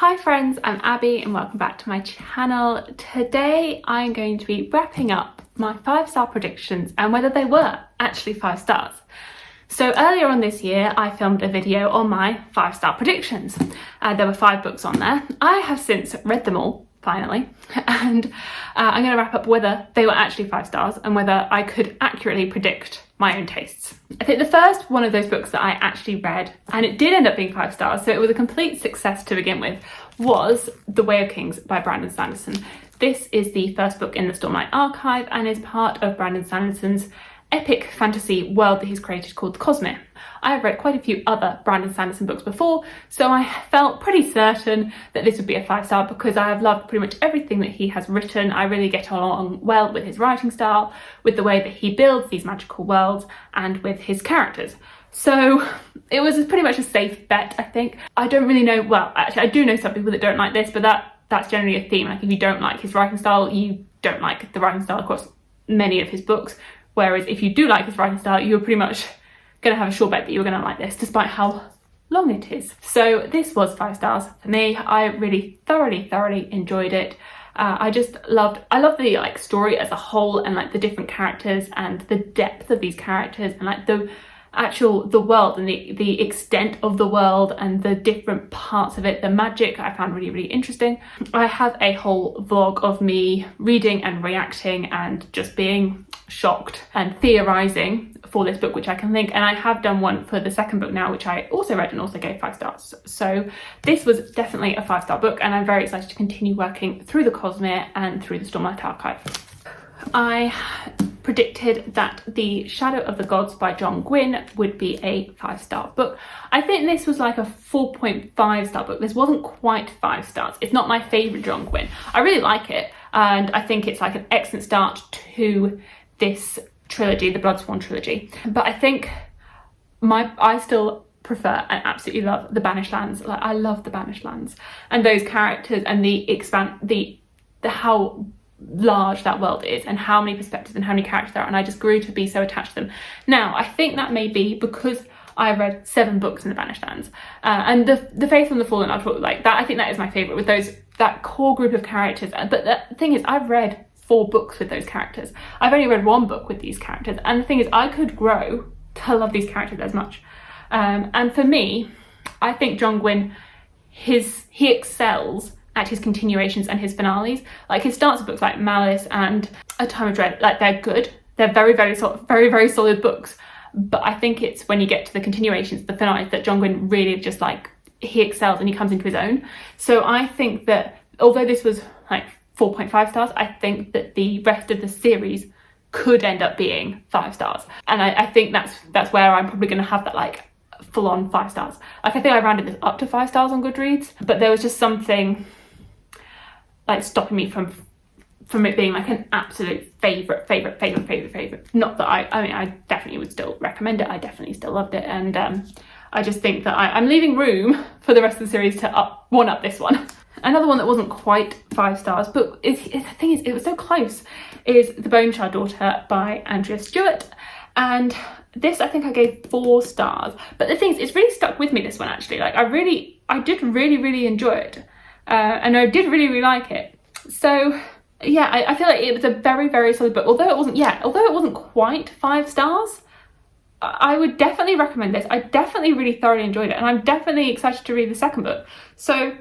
Hi friends, I'm Abby and welcome back to my channel. Today I'm going to be wrapping up my 5-star predictions and whether they were actually 5 stars. So earlier on this year I filmed a video on my 5-star predictions. There were 5 books on there. I have since read them all, finally, and I'm going to wrap up whether they were actually 5 stars and whether I could accurately predict my own tastes. I think the first one of those books that I actually read, and it did end up being 5 stars, so it was a complete success to begin with, was The Way of Kings by Brandon Sanderson. This is the first book in the Stormlight Archive and is part of Brandon Sanderson's epic fantasy world that he's created called the Cosmere. I've read quite a few other Brandon Sanderson books before, so I felt pretty certain that this would be a 5-star because I have loved pretty much everything that he has written. I really get along well with his writing style, with the way that he builds these magical worlds, and with his characters. So it was pretty much a safe bet, I think. I don't really know, well, actually I do know some people that don't like this, but that's generally a theme. Like if you don't like his writing style, you don't like the writing style across many of his books. Whereas if you do like his writing style, you're pretty much going to have a sure bet that you're going to like this, despite how long it is. So this was 5 stars for me. I really thoroughly enjoyed it. I love the story as a whole, and the different characters and the depth of these characters, and the world and the extent of the world and the different parts of it. The magic I found really interesting. I have a whole vlog of me reading and reacting and just being shocked and theorizing for this book, which I can link, and I have done one for the second book now, which I also read and also gave 5 stars. So this was definitely a 5-star book, and I'm very excited to continue working through the Cosmere and through the Stormlight Archive. I predicted that The Shadow of the Gods by John Gwynne would be a 5-star book. I think this was like a 4.5-star book. This wasn't quite 5 stars. It's not my favourite John Gwynne. I really like it, and I think it's like an excellent start to this trilogy, the Bloodsworn trilogy. But I think I still prefer and absolutely love the Banished Lands. I love the Banished Lands and those characters and the how large that world is and how many perspectives and how many characters there are, and I just grew to be so attached to them. Now I think that may be because I read 7 books in the Banished Lands, and the Faith and the Fallen, like that, I think that is my favourite with that core group of characters. But the thing is, I've read 4 books with those characters. I've only read 1 book with these characters, and the thing is, I could grow to love these characters as much. And for me, I think John Gwynne, he excels at his continuations and his finales. Like his starts of books like Malice and A Time of Dread, they're good. They're very solid books. But I think it's when you get to the continuations, the finales, that John Gwynne really just he excels and he comes into his own. So I think that although this was 4.5 stars, I think that the rest of the series could end up being 5 stars. And I think that's where I'm probably going to have that full-on 5 stars. I think I rounded this up to 5 stars on Goodreads, but there was just something stopping me from it being an absolute favorite. Not that I definitely would still recommend it. I definitely still loved it, and I just think that I'm leaving room for the rest of the series to one-up this one. Another one that wasn't quite 5 stars, but the thing is, it was so close, is The Bone Shard Daughter by Andrea Stewart. And this, I think I gave 4 stars. But the thing is, it's really stuck with me, this one, actually. I did really enjoy it. And I did really like it. So, yeah, I feel like it was a very solid book. Although it wasn't quite 5 stars, I would definitely recommend this. I definitely really thoroughly enjoyed it. And I'm definitely excited to read the second book. So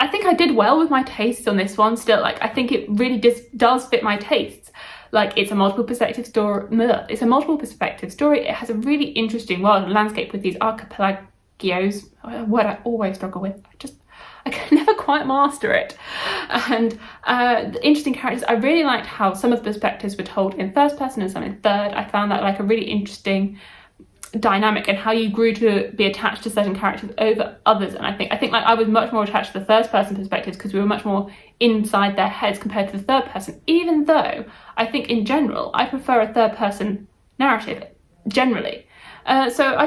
I think I did well with my tastes on this one still. I think it really does fit my tastes. It's a multiple perspective story. It has a really interesting world and landscape with these archipelagos, a word I always struggle with. I can never quite master it. And the interesting characters, I really liked how some of the perspectives were told in first person and some in third. I found that a really interesting dynamic, and how you grew to be attached to certain characters over others. And I think I was much more attached to the first person perspectives because we were much more inside their heads compared to the third person, even though I think in general I prefer a third person narrative generally. So I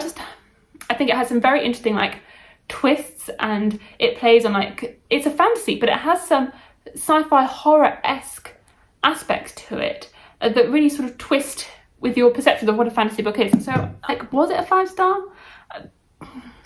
think it has some very interesting twists, and it plays on it's a fantasy, but it has some sci-fi horror-esque aspects to it that really sort of twist with your perception of what a fantasy book is. So was it a 5 star?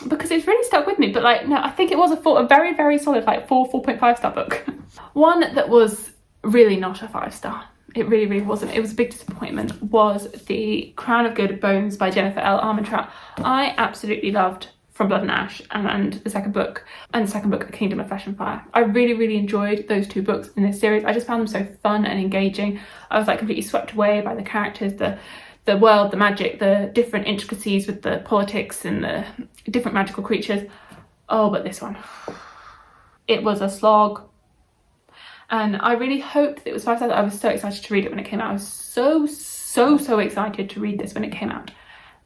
because it's really stuck with me. But like, no, I think it was a very, very solid, like 4.5 star book. One that was really not a 5-star, it really, really wasn't. It was a big disappointment, was The Crown of Good Bones by Jennifer L. Armentrout. I absolutely loved From Blood and Ash and the second book, A Kingdom of Flesh and Fire. I really, really enjoyed those two books in this series. I just found them so fun and engaging. I was like completely swept away by the characters, the world, the magic, the different intricacies with the politics and the different magical creatures. Oh, but this one, it was a slog. And I really hoped that it was 5 stars. I was so excited to read it when it came out. I was so excited to read this when it came out.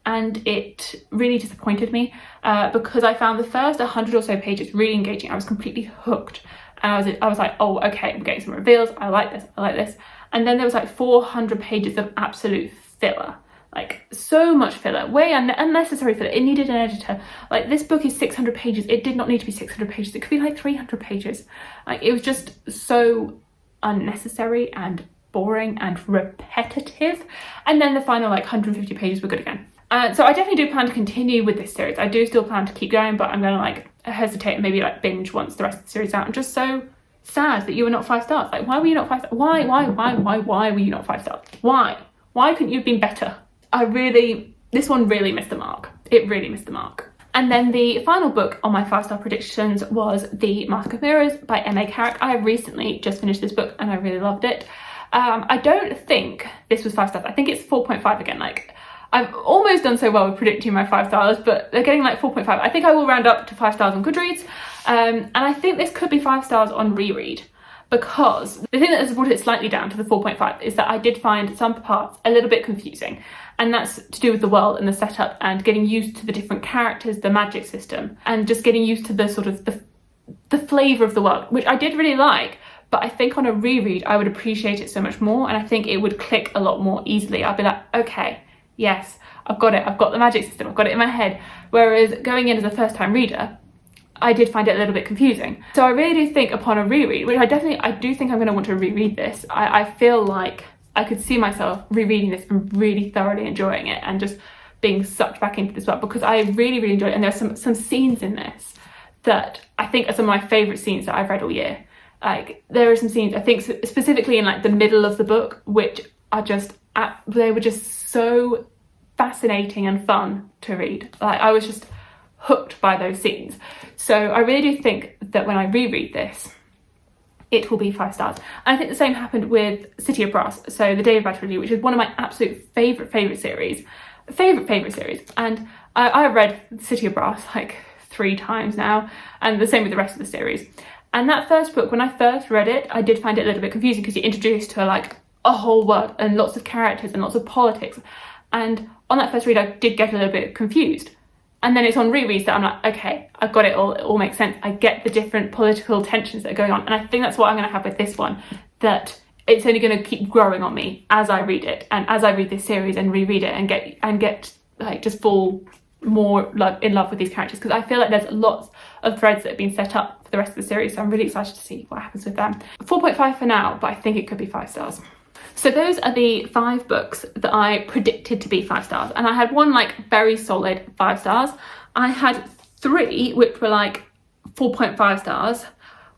And it really disappointed me because I found the first 100 or so pages really engaging. I was completely hooked. And I was like, oh, okay, I'm getting some reveals. I like this. And then there was like 400 pages of absolute filler. Like, so much filler, way unnecessary filler. It needed an editor. Like, this book is 600 pages. It did not need to be 600 pages. It could be like 300 pages. Like, it was just so unnecessary and boring and repetitive. And then the final like 150 pages were good again. So I definitely do plan to continue with this series. I do still plan to keep going, but I'm gonna like hesitate and maybe like binge once the rest of the series out. I'm just so sad that you were not 5 stars. Like, why were you not 5 stars? Why were you not 5 stars? Why couldn't you have been better? This one really missed the mark. It really missed the mark. And then the final book on my 5-star predictions was The Mask of Mirrors by M.A. Carrick. I have recently just finished this book and I really loved it. I don't think this was 5 stars. I think it's 4.5 again. Like, I've almost done so well with predicting my 5 stars, but they're getting like 4.5. I think I will round up to 5 stars on Goodreads. And I think this could be 5 stars on reread, because the thing that has brought it slightly down to the 4.5 is that I did find some parts a little bit confusing. And that's to do with the world and the setup and getting used to the different characters, the magic system, and just getting used to the sort of the flavour of the world, which I did really like. But I think on a reread, I would appreciate it so much more. And I think it would click a lot more easily. I'd be like, okay, yes, I've got it. I've got the magic system. I've got it in my head. Whereas going in as a first time reader, I did find it a little bit confusing. So I really do think upon a reread, which I do think I'm going to want to reread this. I feel like I could see myself rereading this and really thoroughly enjoying it and just being sucked back into this world, because I really, really enjoyed it. And there's some scenes in this that I think are some of my favourite scenes that I've read all year. Like, there are some scenes, I think specifically in like the middle of the book, which are just, they were just so fascinating and fun to read. Like, I was just hooked by those scenes. So I really do think that when I reread this, it will be 5 stars. And I think the same happened with City of Brass, so the David Battle Review, which is one of my absolute favourite series. And I've read City of Brass like 3 times now, and the same with the rest of the series. And that first book, when I first read it, I did find it a little bit confusing because you're introduced to like a whole world and lots of characters and lots of politics. And on that first read, I did get a little bit confused. And then it's on rereads that I'm like, okay, I've got it all makes sense. I get the different political tensions that are going on. And I think that's what I'm going to have with this one, that it's only going to keep growing on me as I read it. And as I read this series and reread it and get like just fall more in love with these characters, because I feel like there's lots of threads that have been set up for the rest of the series. So I'm really excited to see what happens with them. 4.5 for now, but I think it could be 5 stars. So those are the 5 books that I predicted to be 5 stars. And I had one like very solid 5 stars. I had 3 which were like 4.5 stars,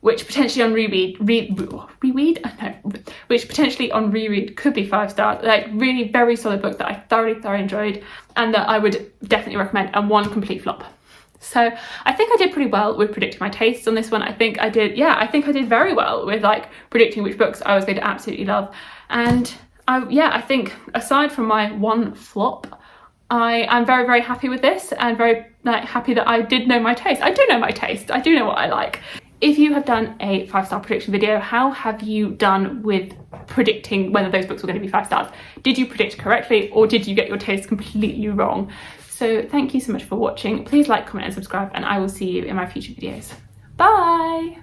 which potentially on which potentially on reread could be 5 stars. Like, really very solid book that I thoroughly enjoyed and that I would definitely recommend, and one complete flop. So I think I did pretty well with predicting my tastes on this one. I think I did very well with like predicting which books I was going to absolutely love. And I think aside from my one flop, I'm very happy with this, and very like happy that I did know my taste. I do know my taste. I do know what I like. If you have done a 5-star prediction video, how have you done with predicting whether those books were going to be 5 stars? Did you predict correctly, or did you get your taste completely wrong? So thank you so much for watching. Please like, comment and subscribe, and I will see you in my future videos. Bye!